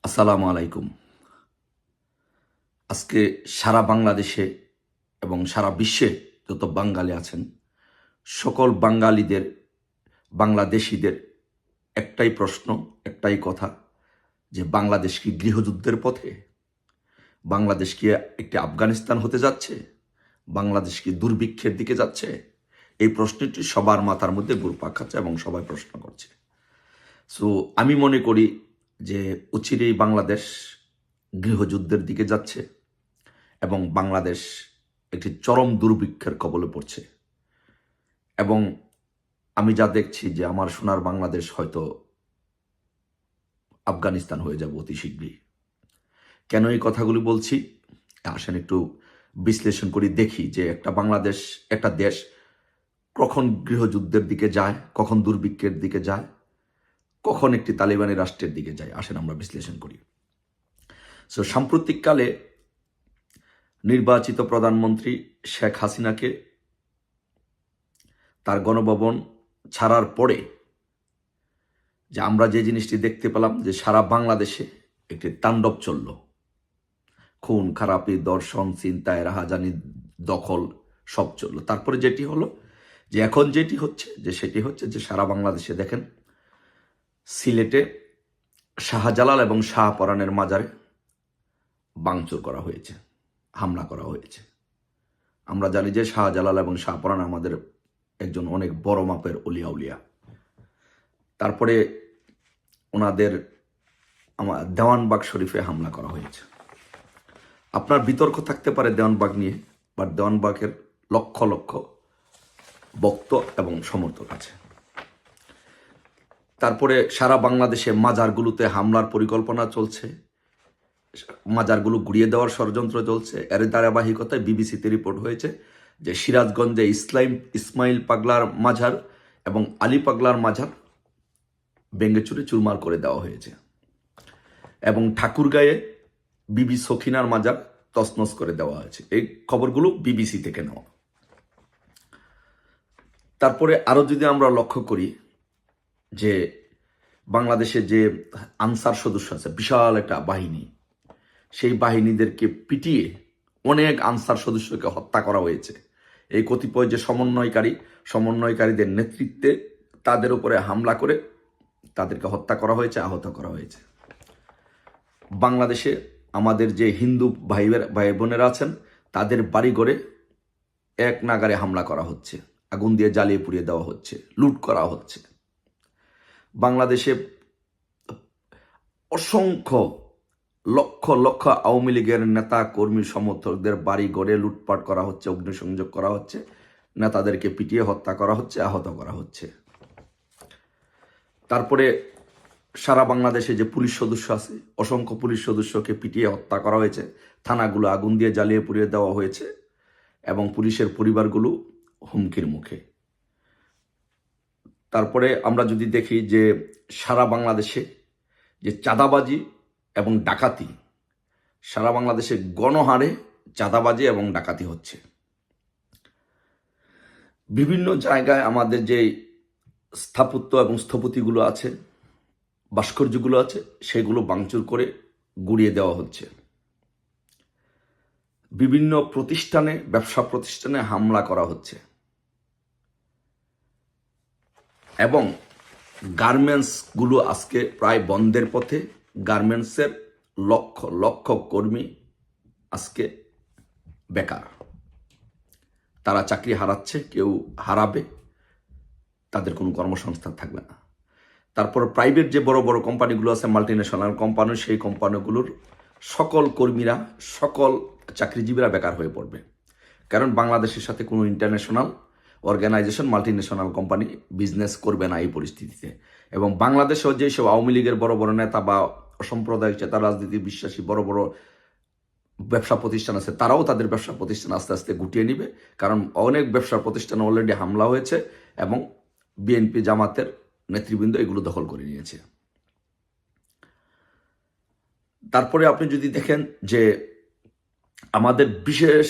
আসসালামু আলাইকুম। আজকে সারা বাংলাদেশে এবং সারা বিশ্বে যত বাঙালি আছেন সকল বাঙালিদের, বাংলাদেশিদের একটাই প্রশ্ন, একটাই কথা, যে বাংলাদেশ কি গৃহযুদ্ধের পথে? বাংলাদেশ কি একটি আফগানিস্তান হতে যাচ্ছে? বাংলাদেশ কি দুর্ভিক্ষের দিকে যাচ্ছে? এই প্রশ্নটি সবার মাথার মধ্যে ঘুরপাক খাচ্ছে এবং সবাই প্রশ্ন করছে। সো আমি মনে করি যে অচিরেই বাংলাদেশ গৃহযুদ্ধের দিকে যাচ্ছে এবং বাংলাদেশ একটি চরম দুর্ভিক্ষের কবলে পড়ছে। এবং আমি যা দেখছি যে আমার সোনার বাংলাদেশ হয়তো আফগানিস্তান হয়ে যাবে অতি শীঘ্রই। কেন এই কথাগুলি বলছি? আসেন একটু বিশ্লেষণ করি, দেখি যে একটা বাংলাদেশ, একটা দেশ কখন গৃহযুদ্ধের দিকে যায়, কখন দুর্ভিক্ষের দিকে যায়, কখন একটি তালিবানি রাষ্ট্রের দিকে যায়। আসেন আমরা বিশ্লেষণ করি। সো সাম্প্রতিককালে নির্বাচিত প্রধানমন্ত্রী শেখ হাসিনাকে তার গণভবন ছাড়ার পরে যে আমরা যে জিনিসটি দেখতে পেলাম, যে সারা বাংলাদেশে একটি তাণ্ডব চলল। খুন খারাপি, দর্শন, চিন্তায়, রাহাজানি, দখল সব চলল। তারপরে যেটি হলো যে এখন যেটি হচ্ছে যে সেটি হচ্ছে যে সারা বাংলাদেশে দেখেন, সিলেটে শাহজালাল এবং শাহপরানের মাজারে ভাঙচুর করা হয়েছে, হামলা করা হয়েছে। আমরা জানি যে শাহজালাল এবং শাহপরান আমাদের একজন অনেক বড় মাপের অলিয়া উলিয়া। তারপরে ওনাদের আমার দেওয়ানবাগ শরীফে হামলা করা হয়েছে। আপনার বিতর্ক থাকতে পারে দেওয়ানবাগ নিয়ে, বাট দেওয়ানবাগের লক্ষ লক্ষ ভক্ত এবং সমর্থক আছে। তারপরে সারা বাংলাদেশে মাজারগুলোতে হামলার পরিকল্পনা চলছে, মাজারগুলো গুড়িয়ে দেওয়ার ষড়যন্ত্র চলছে। এর ধারাবাহিকতায় বিবিসিতে রিপোর্ট হয়েছে যে সিরাজগঞ্জে ইসমাইল পাগলার মাজার এবং আলী পাগলার মাজার ভেঙে চুরে চুরমার করে দেওয়া হয়েছে এবং ঠাকুরগাঁয়ে বিবি সখিনার মাজার তছনছ করে দেওয়া হয়েছে। এই খবরগুলো বিবিসি থেকে নেওয়া। তারপরে আরো যদি আমরা লক্ষ্য করি যে বাংলাদেশে যে আনসার সদস্য আছে, বিশাল একটা বাহিনী, সেই বাহিনীদেরকে পিটিয়ে অনেক আনসার সদস্যকে হত্যা করা হয়েছে। এই কতিপয় যে সমন্বয়কারীদের নেতৃত্বে তাদের উপরে হামলা করে তাদেরকে হত্যা করা হয়েছে, আহত করা হয়েছে। বাংলাদেশে আমাদের যে হিন্দু ভাই বোনেরা আছেন তাদের বাড়িঘরে এক নাগারে হামলা করা হচ্ছে, আগুন দিয়ে জ্বালিয়ে পুড়িয়ে দেওয়া হচ্ছে, লুট করা হচ্ছে। বাংলাদেশে অসংখ্য লক্ষ লক্ষ আওয়ামী লীগের নেতা কর্মী সমর্থকদের বাড়ি ঘরে লুটপাট করা হচ্ছে, অগ্নিসংযোগ করা হচ্ছে, নেতাদেরকে পিটিয়ে হত্যা করা হচ্ছে, আহত করা হচ্ছে। তারপরে সারা বাংলাদেশে যে পুলিশ সদস্য আছে, অসংখ্য পুলিশ সদস্যকে পিটিয়ে হত্যা করা হয়েছে, থানাগুলো আগুন দিয়ে জ্বালিয়ে পুড়িয়ে দেওয়া হয়েছে এবং পুলিশের পরিবারগুলো হুমকির মুখে। তারপরে আমরা যদি দেখি যে সারা বাংলাদেশে যে চাঁদাবাজি এবং ডাকাতি, সারা বাংলাদেশে গণহারে চাঁদাবাজি এবং ডাকাতি হচ্ছে। বিভিন্ন জায়গায় আমাদের যে স্থাপত্য এবং স্থপতিগুলো আছে, ভাস্কর্যগুলো আছে, সেগুলো ভাঙচুর করে গুড়িয়ে দেওয়া হচ্ছে। বিভিন্ন প্রতিষ্ঠানে, ব্যবসা প্রতিষ্ঠানে হামলা করা হচ্ছে এবং গার্মেন্টসগুলো আজকে প্রায় বন্ধের পথে। গার্মেন্টসের লক্ষ লক্ষ কর্মী আজকে বেকার, তারা চাকরি হারাচ্ছে, কেউ হারাবে, তাদের কোনো কর্মসংস্থান থাকবে না। তারপর প্রাইভেট যে বড় বড় কোম্পানিগুলো আছে, মাল্টিন্যাশনাল কোম্পানি, সেই কোম্পানিগুলোর সকল কর্মীরা, সকল চাকরিজীবীরা বেকার হয়ে পড়বে। কারণ বাংলাদেশের সাথে কোনো international organisation, multinational company business করবে না এই পরিস্থিতিতে। এবং বাংলাদেশেও যেসব আওয়ামী লীগের বড় বড় নেতা বা অসাম্প্রদায়িক চেতা রাজনীতি বিশ্বাসী বড় বড় ব্যবসা প্রতিষ্ঠান আছে, তারাও তাদের ব্যবসা প্রতিষ্ঠান আস্তে আস্তে গুটিয়ে নিবে। কারণ অনেক ব্যবসা প্রতিষ্ঠানে অলরেডি হামলা হয়েছে এবং বিএনপি জামাতের নেতৃবৃন্দ এগুলো দখল করে নিয়েছে। তারপরে আপনি যদি দেখেন যে আমাদের বিশেষ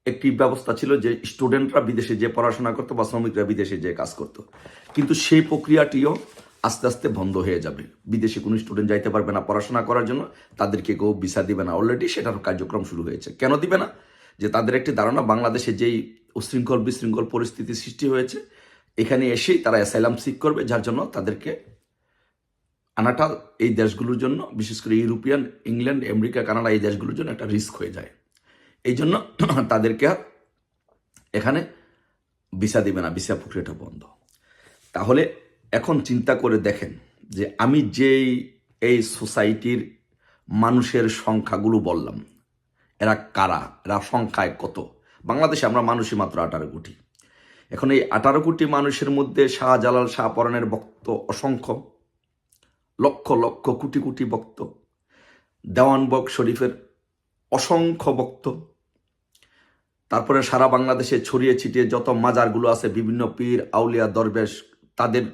একটি ব্যবস্থা ছিল যে স্টুডেন্টরা বিদেশে যে পড়াশোনা করতো বা শ্রমিকরা বিদেশে যে কাজ করতো, কিন্তু সেই প্রক্রিয়াটিও আস্তে আস্তে বন্ধ হয়ে যাবে। বিদেশে কোনো স্টুডেন্ট যাইতে পারবে না পড়াশোনা করার জন্য, তাদেরকে কেউ ভিসা দিবে না। অলরেডি সেটার কার্যক্রম শুরু হয়েছে। কেন দিবে না? যে তাদের একটি ধারণা, বাংলাদেশে যেই উশৃঙ্খল বিশৃঙ্খল পরিস্থিতি সৃষ্টি হয়েছে, এখানে এসেই তারা অ্যাসাইলাম সিক করবে, যার জন্য তাদেরকে আনাটা এই দেশগুলোর জন্য, বিশেষ করে ইউরোপিয়ান, ইংল্যান্ড, আমেরিকা, কানাডা, এই দেশগুলোর জন্য একটা রিস্ক হয়ে যায়। এই জন্য তাদেরকে আর এখানে ভিসা দিবে না, ভিসা প্রক্রিয়াটা বন্ধ। তাহলে এখন চিন্তা করে দেখেন যে আমি যেই এই সোসাইটির মানুষের সংখ্যাগুলো বললাম, এরা কারা, এরা সংখ্যায় কত? বাংলাদেশে আমরা মানুষই মাত্র 18 কোটি। এখন এই 18 কোটি মানুষের মধ্যে শাহজালাল, শাহপরানের ভক্ত অসংখ্য, লক্ষ লক্ষ কোটি কোটি ভক্ত, দেওয়ানবগ শরীফের অসংখ্য ভক্ত, তারপরে সারা বাংলাদেশে ছড়িয়ে ছিটিয়ে যত মাজারগুলো আছে, বিভিন্ন পীর, আউলিয়া, দরবেশ, তাদের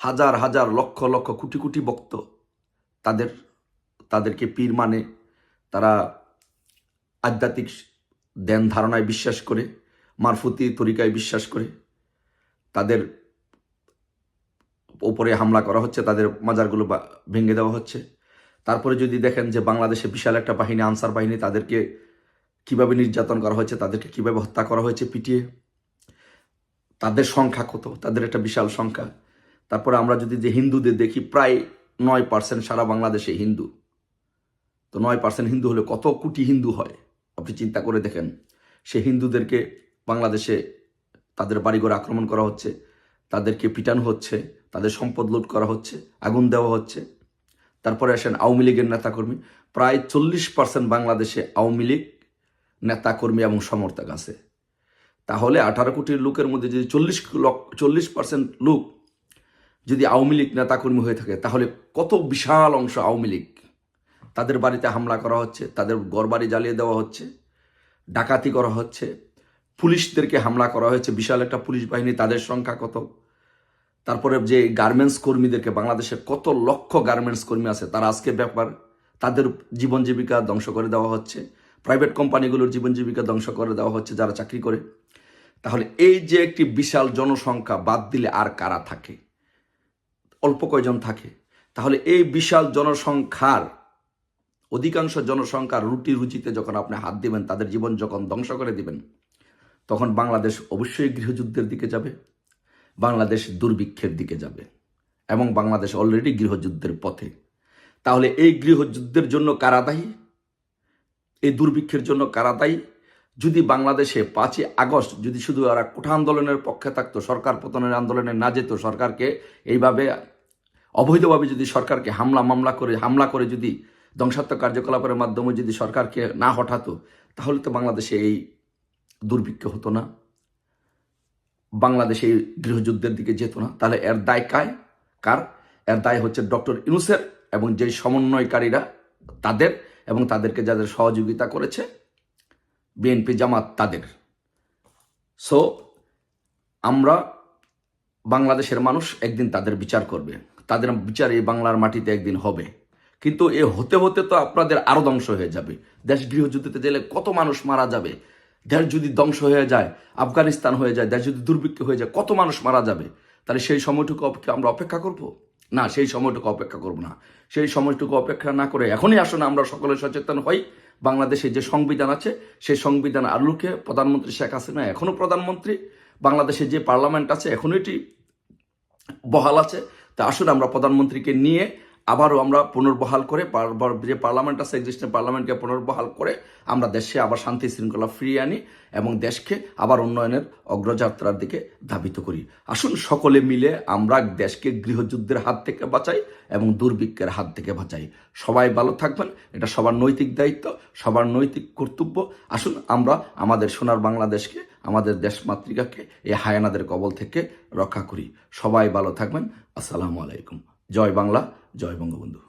হাজার হাজার লক্ষ লক্ষ কোটি কোটি ভক্ত, তাদেরকে পীর মানে, তারা আধ্যাত্মিক ধ্যান ধারণায় বিশ্বাস করে, মারফতি তরিকায় বিশ্বাস করে, তাদের উপরে হামলা করা হচ্ছে, তাদের মাজারগুলো ভেঙে দেওয়া হচ্ছে। তারপরে যদি দেখেন যে বাংলাদেশে বিশাল একটা বাহিনী, আনসার বাহিনী, তাদেরকে কিভাবে নির্যাতন করা হয়েছে, তাদেরকে কিভাবে হত্যা করা হয়েছে পিটিয়ে, তাদের সংখ্যা কত, তাদের একটা বিশাল সংখ্যা। তারপরে আমরা যদি যে হিন্দুদের দেখি, প্রায় 9% সারা বাংলাদেশে হিন্দু। তো 9% হিন্দু হলে কত কোটি হিন্দু হয় আপনি চিন্তা করে দেখেন। সে হিন্দুদেরকে বাংলাদেশে তাদের বাড়িঘর আক্রমণ করা হচ্ছে, তাদেরকে পিটানো হচ্ছে, তাদের সম্পদ লুট করা হচ্ছে, আগুন দেওয়া হচ্ছে। তারপরে আসেন আওয়ামী লীগের নেতাকর্মী, প্রায় 40% বাংলাদেশে আওয়ামী লীগ নেতাকর্মী এবং সমর্থক আছে। তাহলে 18 কোটির লোকের মধ্যে যদি 40% লোক যদি আওয়ামী লীগ নেতাকর্মী হয়ে থাকে, তাহলে কত বিশাল অংশ আওয়ামী লীগ। তাদের বাড়িতে হামলা করা হচ্ছে, তাদের ঘরবাড়ি জ্বালিয়ে দেওয়া হচ্ছে, ডাকাতি করা হচ্ছে, পুলিশদেরকে হামলা করা হয়েছে, বিশাল একটা পুলিশ বাহিনী, তাদের সংখ্যা কত। তারপরে যে গার্মেন্টস কর্মীদেরকে, বাংলাদেশে কত লক্ষ গার্মেন্টস কর্মী আছে, তারা আজকে ব্যাপার, তাদের জীবন জীবিকা ধ্বংস করে দেওয়া হচ্ছে, প্রাইভেট কোম্পানিগুলোর জীবন জীবিকা ধ্বংস করে দেওয়া হচ্ছে যারা চাকরি করে। তাহলে এই যে একটি বিশাল জনসংখ্যা বাদ দিলে আর কারা থাকে? অল্প কয়জন থাকে। তাহলে এই বিশাল জনসংখ্যার অধিকাংশ জনসংখ্যার রুটি রুচিতে যখন আপনি হাত দিবেন, তাদের জীবন যখন ধ্বংস করে দিবেন, তখন বাংলাদেশ অবশ্যই গৃহযুদ্ধের দিকে যাবে, বাংলাদেশ দুর্ভিক্ষের দিকে যাবে, এবং বাংলাদেশ অলরেডি গৃহযুদ্ধের পথে। তাহলে এই গৃহযুদ্ধের জন্য কারা দায়ী? এই দুর্ভিক্ষের জন্য কারা দায়ী? যদি বাংলাদেশে 5ই আগস্ট যদি শুধু ওরা কোঠা আন্দোলনের পক্ষে থাকতো, সরকার পতনের আন্দোলনে না যেত, সরকারকে এইভাবে অবৈধভাবে যদি সরকারকে হামলা করে যদি ধ্বংসাত্মক কার্যকলাপের মাধ্যমে যদি সরকারকে না হঠাতো, তাহলে তো বাংলাদেশে এই দুর্ভিক্ষ হতো না, বাংলাদেশে এই গৃহযুদ্ধের দিকে যেত না। তাহলে এর দায় কার? এর দায় হচ্ছে ডক্টর ইউনূসের এবং যে সমন্বয়কারীরা তাদের, এবং তাদেরকে যাদের সহযোগিতা করেছে বিএনপি, জামাত, তাদের। সো আমরা, বাংলাদেশের মানুষ একদিন তাদের বিচার করবে, তাদের বিচার এই বাংলার মাটিতে একদিন হবে। কিন্তু এ হতে হতে তো আপনাদের আরো ধ্বংস হয়ে যাবে। দেশ গৃহযুদ্ধে গেলে কত মানুষ মারা যাবে। দেশ যদি ধ্বংস হয়ে যায়, আফগানিস্তান হয়ে যায়, দেশ যদি দুর্ভিক্ষ হয়ে যায়, কত মানুষ মারা যাবে। তাহলে সেই সময়টুকু আমরা অপেক্ষা করব না? সেই সময়টুকু অপেক্ষা করব না। সেই সময়টুকু অপেক্ষা না করে এখনই আসুন আমরা সকলে সচেতন হই। বাংলাদেশে যে সংবিধান আছে, সেই সংবিধান আলোকে প্রধানমন্ত্রী শেখ হাসিনা এখনো প্রধানমন্ত্রী, বাংলাদেশে যে পার্লামেন্ট আছে এখনো এটি বহাল আছে। তা আসুন আমরা প্রধানমন্ত্রীকে নিয়ে আবারও আমরা পুনর্বহাল করে, যে পার্লামেন্ট আছে এক্সিস্টিং পার্লামেন্টকে পুনর্বহাল করে আমরা দেশে আবার শান্তি শৃঙ্খলা ফিরিয়ে আনি এবং দেশকে আবার উন্নয়নের অগ্রযাত্রার দিকে ধাবিত করি। আসুন সকলে মিলে আমরা দেশকে গৃহযুদ্ধের হাত থেকে বাঁচাই এবং দুর্ভিক্ষের হাত থেকে বাঁচাই। সবাই ভালো থাকবেন, এটা সবার নৈতিক দায়িত্ব, সবার নৈতিক কর্তব্য। আসুন আমরা আমাদের সোনার বাংলাদেশকে, আমাদের দেশমাতৃকাকে এই হায়ানাদের কবল থেকে রক্ষা করি। সবাই ভালো থাকবেন। আসসালামু আলাইকুম। জয় বাংলা, জয় বঙ্গবন্ধু।